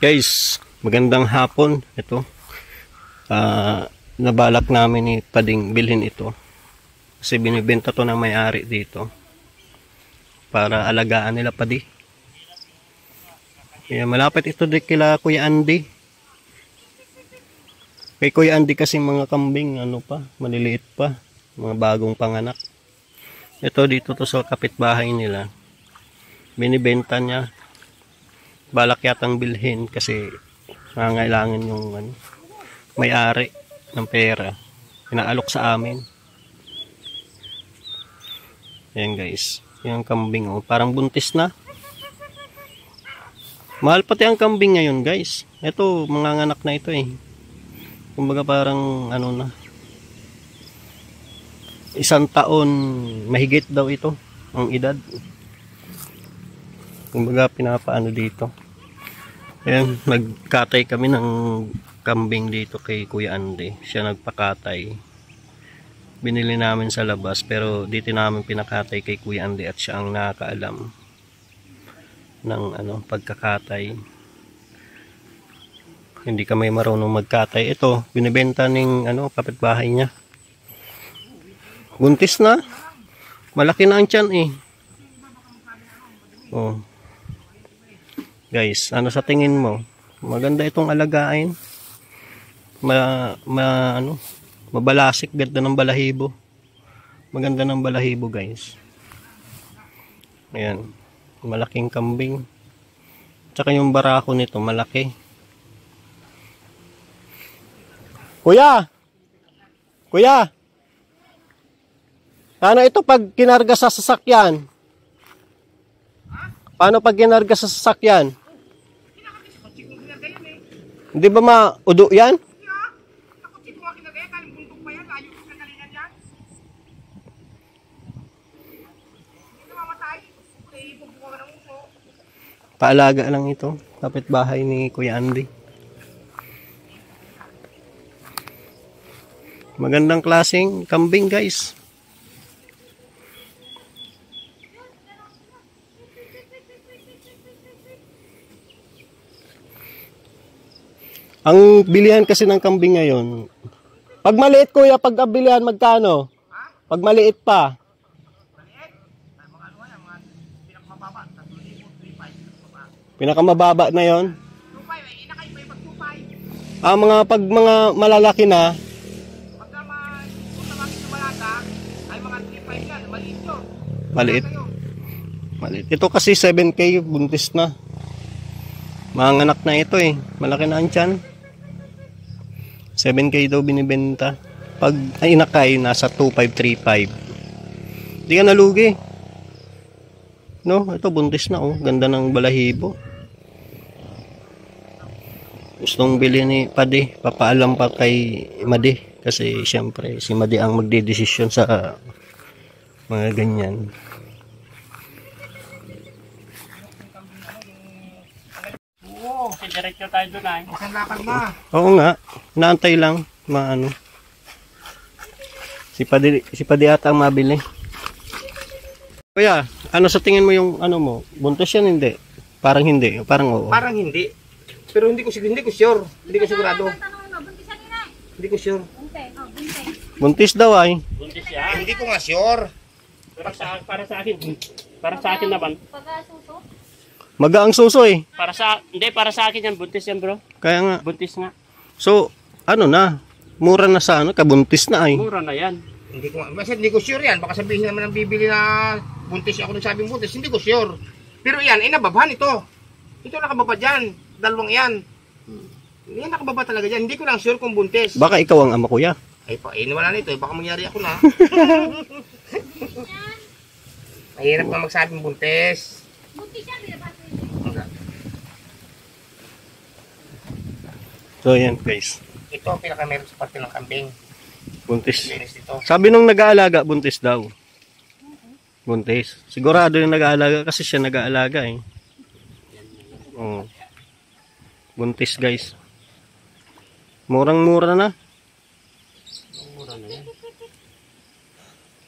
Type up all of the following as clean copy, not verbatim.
Guys, magandang hapon. Ito, nabalak namin ni Pading bilhin ito kasi binibenta to ng may-ari dito para alagaan nila Padi. Kaya malapit ito din kila Kuya Andy. Kay Kuya Andy kasi mga kambing maliliit pa, mga bagong panganak. Ito dito to sa kapitbahay nila, binibenta niya. Balak yatang bilhin kasi nangangailangan yung may-ari ng pera, pinaalok sa amin. Ayan guys, yung kambing parang buntis na. Mahal pati ang kambing ngayon guys. Ito, mga anak na ito kumbaga parang na, 1 taon mahigit daw ito ang edad. Kumbaga pinapaano dito. Ayan, nagkatay kami ng kambing dito kay Kuya Andy. Siya nagpakatay. Binili namin sa labas pero dito namin pinakatay kay Kuya Andy at siya ang nakakaalam ng pagkakatay. Hindi kami marunong magkatay. Ito, binibenta ng kapitbahay niya. Buntis na. Malaki na ang tiyan Oh. Guys, sa tingin mo? Maganda itong alagain. Mabalasik, ganda ng balahibo. Maganda ng balahibo, guys. Ayan, malaking kambing. Tsaka yung barako nito, malaki. Kuya! Kuya! Ano ito pag kinarga sa sasakyan? Paano pag kinarga sa sasakyan? Hindi ba maudo yan? Paalaga lang ito. Kapitbahay ni Kuya Andy. Magandang klaseng kambing guys. Ang bilihan kasi ng kambing ngayon, pag maliit kuya, pag bilihan magkano? Pag maliit pa. Pinakamababa na yon. Pag mga malalaki na, maliit. Maliit. Ito kasi 7K, buntis na. Mga anak na ito malaki na ang tiyan. 7K daw binibenta. Pag inakay, nasa 2,535. Hindi ka nalugi. No, ito buntis na Ganda ng balahibo. Gustong bili ni Padi. Papaalam pa kay Madi. Kasi syempre si Madi ang magdedesisyon sa mga ganyan. Diretso tayo doon Isang lakad na. Oo nga. Naantay lang. Si Padi ata ang mabili. Kuya, sa tingin mo yung mo? Buntis yan hindi? Parang hindi. Parang oo. Parang hindi. Pero hindi ko sure. Hindi ko sigurado. Hindi ko sure. Buntis daw Buntis yan. Hindi ko nga sure. Para sa akin naman. Maga ang suso Para sa akin yan, buntis yan bro. Kaya nga. Buntis nga. So, na? Mura na sa kabuntis na Mura na yan. Hindi ko sure yan. Baka sabihin naman ng bibili na buntis ako nagsabing buntis. Hindi ko sure. Pero yan, nababhan ito. Ito nakababa dyan. Dalawang yan. Yan nakababa talaga dyan. Hindi ko lang sure kung buntis. Baka ikaw ang ama kuya. Wala nito. Baka mangyari ako na. Mahirap na magsabing buntis. Buntis yan, So yan guys. Ito ang pinakameron sa parte ng kambing. Buntis. Sabi nung nag-aalaga, buntis daw. Buntis. Sigurado yung nag-aalaga kasi siya nag-aalaga Buntis guys. Murang-mura na. Mura na yan.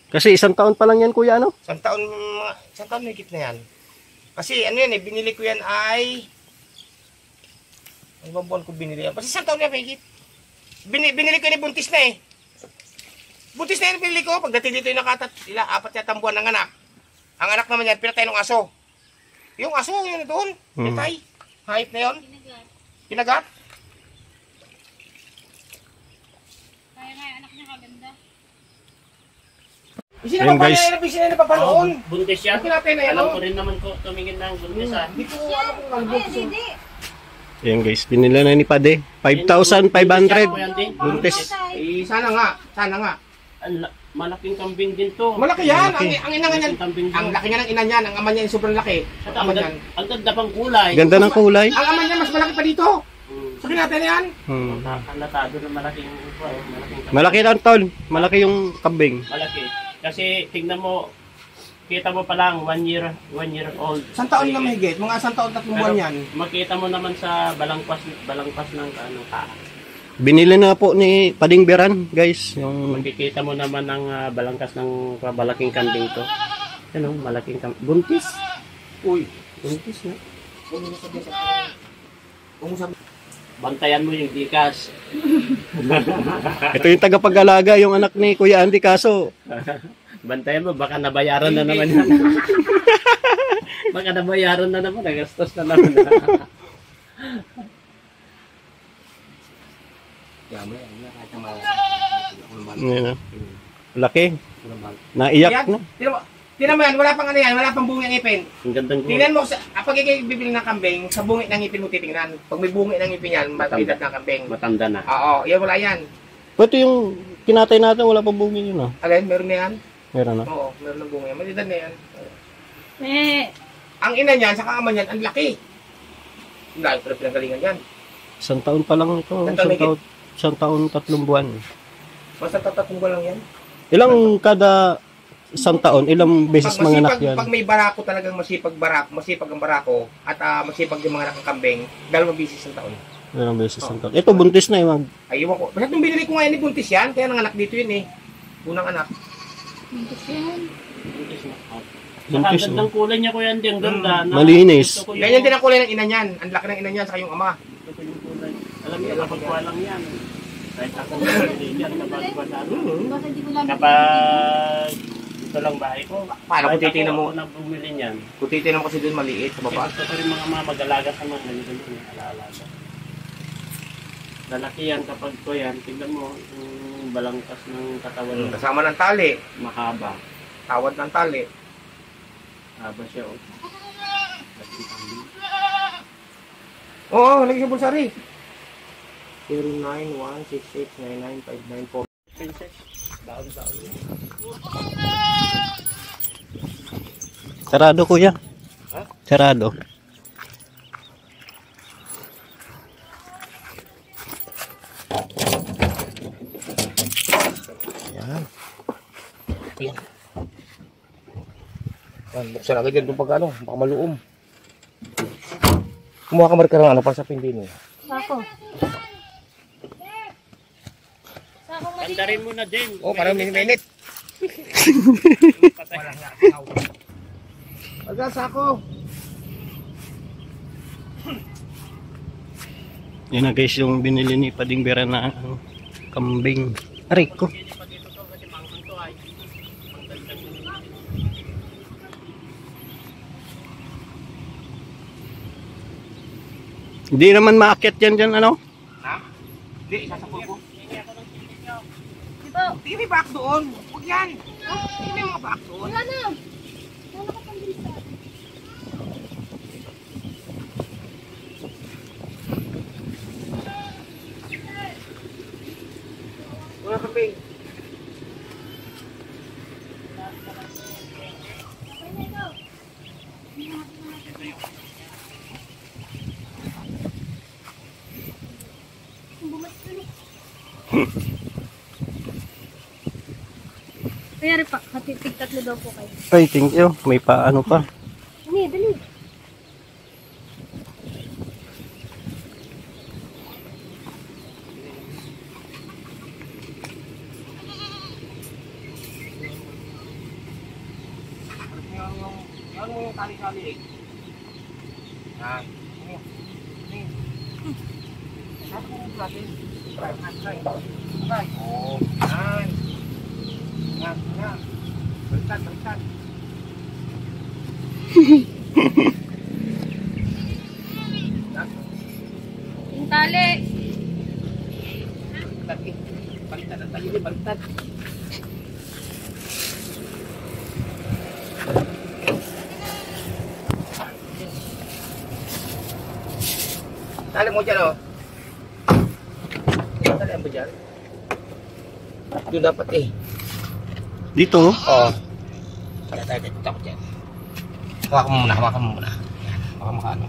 Kasi 1 taon pa lang yan kuya Isang taon higit na yan. Kasi yan binili ko yan ay Ibang buwan ko binili yan. Kasi isang taon na higit. Binili ko ni buntis na eh. Buntis na yan binili ko. Pagdating dito yung apat yatang buwan ng anak. Ang anak naman yan, pinatay ng aso. Yung aso, yun doon. Pinatay. Hayop na yun. Kinagat. Kaya nga, anak niya kaganda. Ayun, guys. Bisin na napapanoon. Buntis yan. Okay natin na yan. Alam ko rin naman ko tumingin ng buntis ah. Hindi ko alam kung ano buntis. Ayan guys, binila na ni Pade. 5,500. Buntis. Eh, sana nga. Malaking kambing din to. Malaki yan. Malaki. Ang ina nga yan. Malaking kambing din. Ang laki niya ng ina niyan. Ang ama niya yung sobrang laki. Ang ama niyan. Ang ganda pang kulay. Ganda ng kulay. Ang ama niya mas malaki pa dito. Sakin natin yan. Natado na malaking kambing. Malaki lang tol. Malaki yung kambing. Malaki. Kasi tingnan mo, kita mo pa lang 1 year old. Isang taon na mahigit. Mga isang taon 3 buwan yan. Makita mo naman sa balangpas ng Binili na po ni Pading Beran guys. Yung makikita mo naman ng balangkas ng malaking kambing to. Ano, malaking kambing. Buntis. Uy. Buntis na. Kung sabi. Bantayan mo yung dikas. ito yung tagapag-alaga yung anak ni Kuya Andy kaso. Bantayan mo, baka nabayaran na naman yan. Baka nabayaran na naman, nagastos na naman. Yan, laki. Naiyak na. Tingnan mo yan, wala pang ano yan, wala pang bungi ng ipin. Ang gandang Tingnan mo, pag bibili ng kambing, sa bungi ng ipin mo titingnan. Pag may bungi ng ipin yan, matanda ng kambing. matanda na. Oo, yan wala yan. Ito yung kinatay natin, wala pa bungi yun ah. Alin, meron na yan? Meron na. Oo, meron ng bungi. Matanda na yan. Eh, Ang ina niyan, saka ama niyan, ang laki. Ang laki pero pinanggalingan yan. Isang taon pa lang ito. Isang taon 3 buwan. Basta tatatong ko lang yan. Ilang kada isang taon, ilang beses mga anak yan? Pag may barako talagang masipag ang barako, at masipag yung mga nakakambing, 2 beses ang taon. Ilang beses ang taon. Ito buntis na yung Ay, iwan ko. Basta nung binili ko ngayon ni buntis yan, kaya nanganak dito yun eh. Unang anak. buntis yan. Buntis na. Buntis, Saka gandang kulay niya kuya, hindi ang ganda. Malinis. Gusto ko yung- Ganyan din ang kulay ng ina niyan. Ang laki ng ina niyan, saka yung ama. gusto ko yung kulay. Alam niyo, kapag walang yan. Kahit ako hindi yan, kapag wala. Kasi hindi ko lang Kapag ito lang bahay ko. Paano kung kahit titingnan ako mo? na bumili niyan. Kung titignan mo kasi doon maliit sa baba. Gusto ko rin mga mag-alaga sa mga ganito yung alaalaga. Lalaki yan kapag ko yan. Tignan mo yung balangkas ng katawan niya. Kasama ng tali. Mahaba. Tawad ng tali. Haba siya. Oh. Laking kambing. Oo, lagi sa bulsari. 0916699594. Princess. Baon-baon. sarado kuya. Sarado. Yan. Buksan agad yan itong pagkano. Baka maluom. Kumuha ka marika ng ano para sa pindin eh. Sako. Sako nga dito. Andarin mo na din. Oh, parang mini-minute. Patay. Agad sako. Yan na guys yung binili ni Pading Beran na kambing. Aray ko. Hindi naman maakyat yan dyan ano? Ha? Hindi, isasako ko. Dito. Hindi may back doon. Huwag yan. Hindi may mga back doon. Wala na. Wala ka pang bisa. Mga kambing. Kaya rin pa, hatitig 3 daw po kayo. Ay, thank you. May paano pa. Dali, dali. Yan mo yung tali-tali eh. Yan. Oh, yan. Yan, yan. Baliktad, baliktad. Yung tali. Baliktad ang tayo, baliktad. Tali mo dyan, oh. Tali mo dyan. Doon dapat eh. Dito? Oo. Tali tayo dito. Takot yan. Hawakan mo muna, hawakan mo muna. Yan, baka makaano.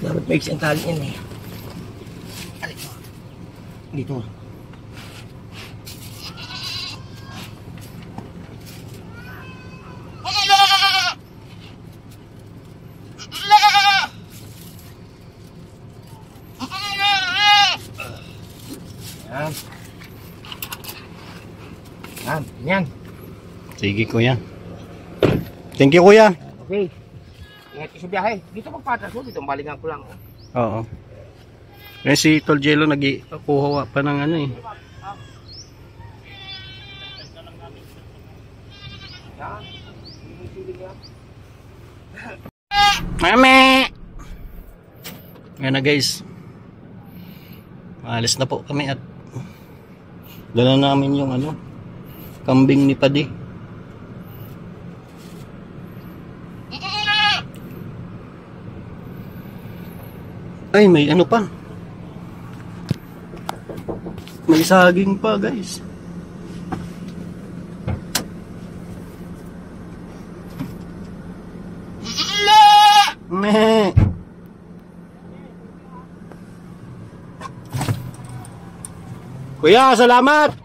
Dapat may ang tali yan eh. Dito. Yan. Yan, yan. Sige kuya. Thank you kuya. Okay. Ingat kayo sa biyahe. Dito magpatas mo, dito balingan ko lang. Oo. Ngayon si Tol Jello nag-kuha pa ng ano eh. Yan. Mami! Ngayon na guys. Alis na po kami at dala namin yung ano, kambing ni Padi. Ay, may ano pa. May saging pa, guys. Meh. Kuya, salamat.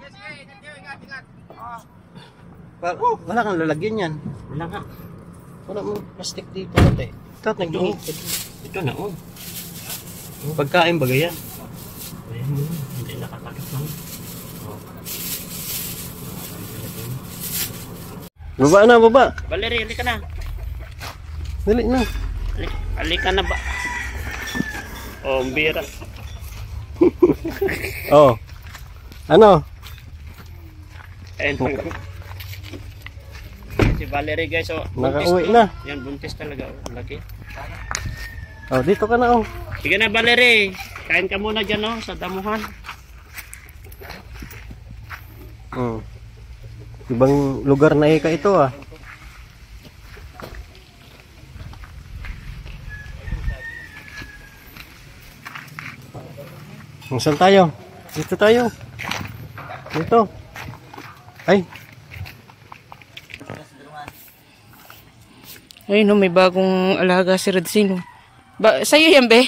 Wala kang lalagyan yan. Wala nga. Wala mo plastic dito ate. Ito, nagdoon. Ito na, oh. Pagkain ba yan? Ayan mo, hindi nakakagat lang. Baba na, baba. Valerie, halika na. Dali na. Halika na ba? Oh, bira. Oh. Ano? Ayan. Si Valerie guys, oh. Nakauwi na. Yan, buntis talaga, oh. Laki. Oh, dito ka na, oh. Sige na, Valerie. Kain ka muna dyan, oh, sa damuhan. Hmm. Ibang lugar na ika ito, ah. Saan tayo? Dito tayo. Dito. Ay. Ay no, may bagong alaga si Redsino. Sa'yo yan, be?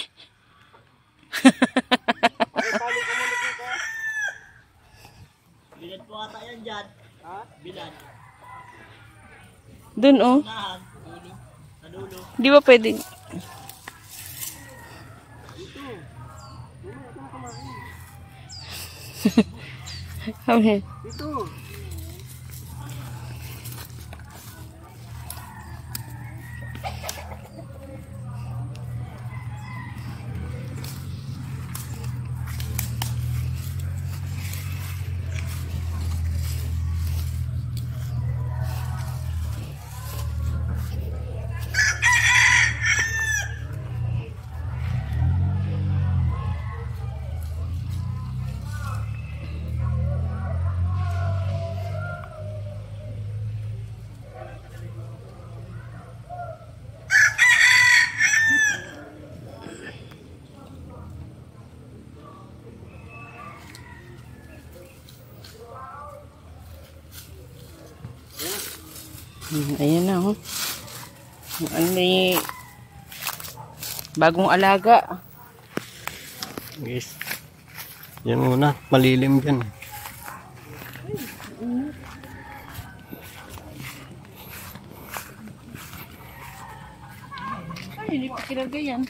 Bilad po ata yan dyan. Ha? Bilad. Dun, oh. Di ba pwede? Okay. Ayan na, oh. Ano may bagong alaga. Guys. Yan muna. Malilim dyan. Ay, hindi pa kinagay yan.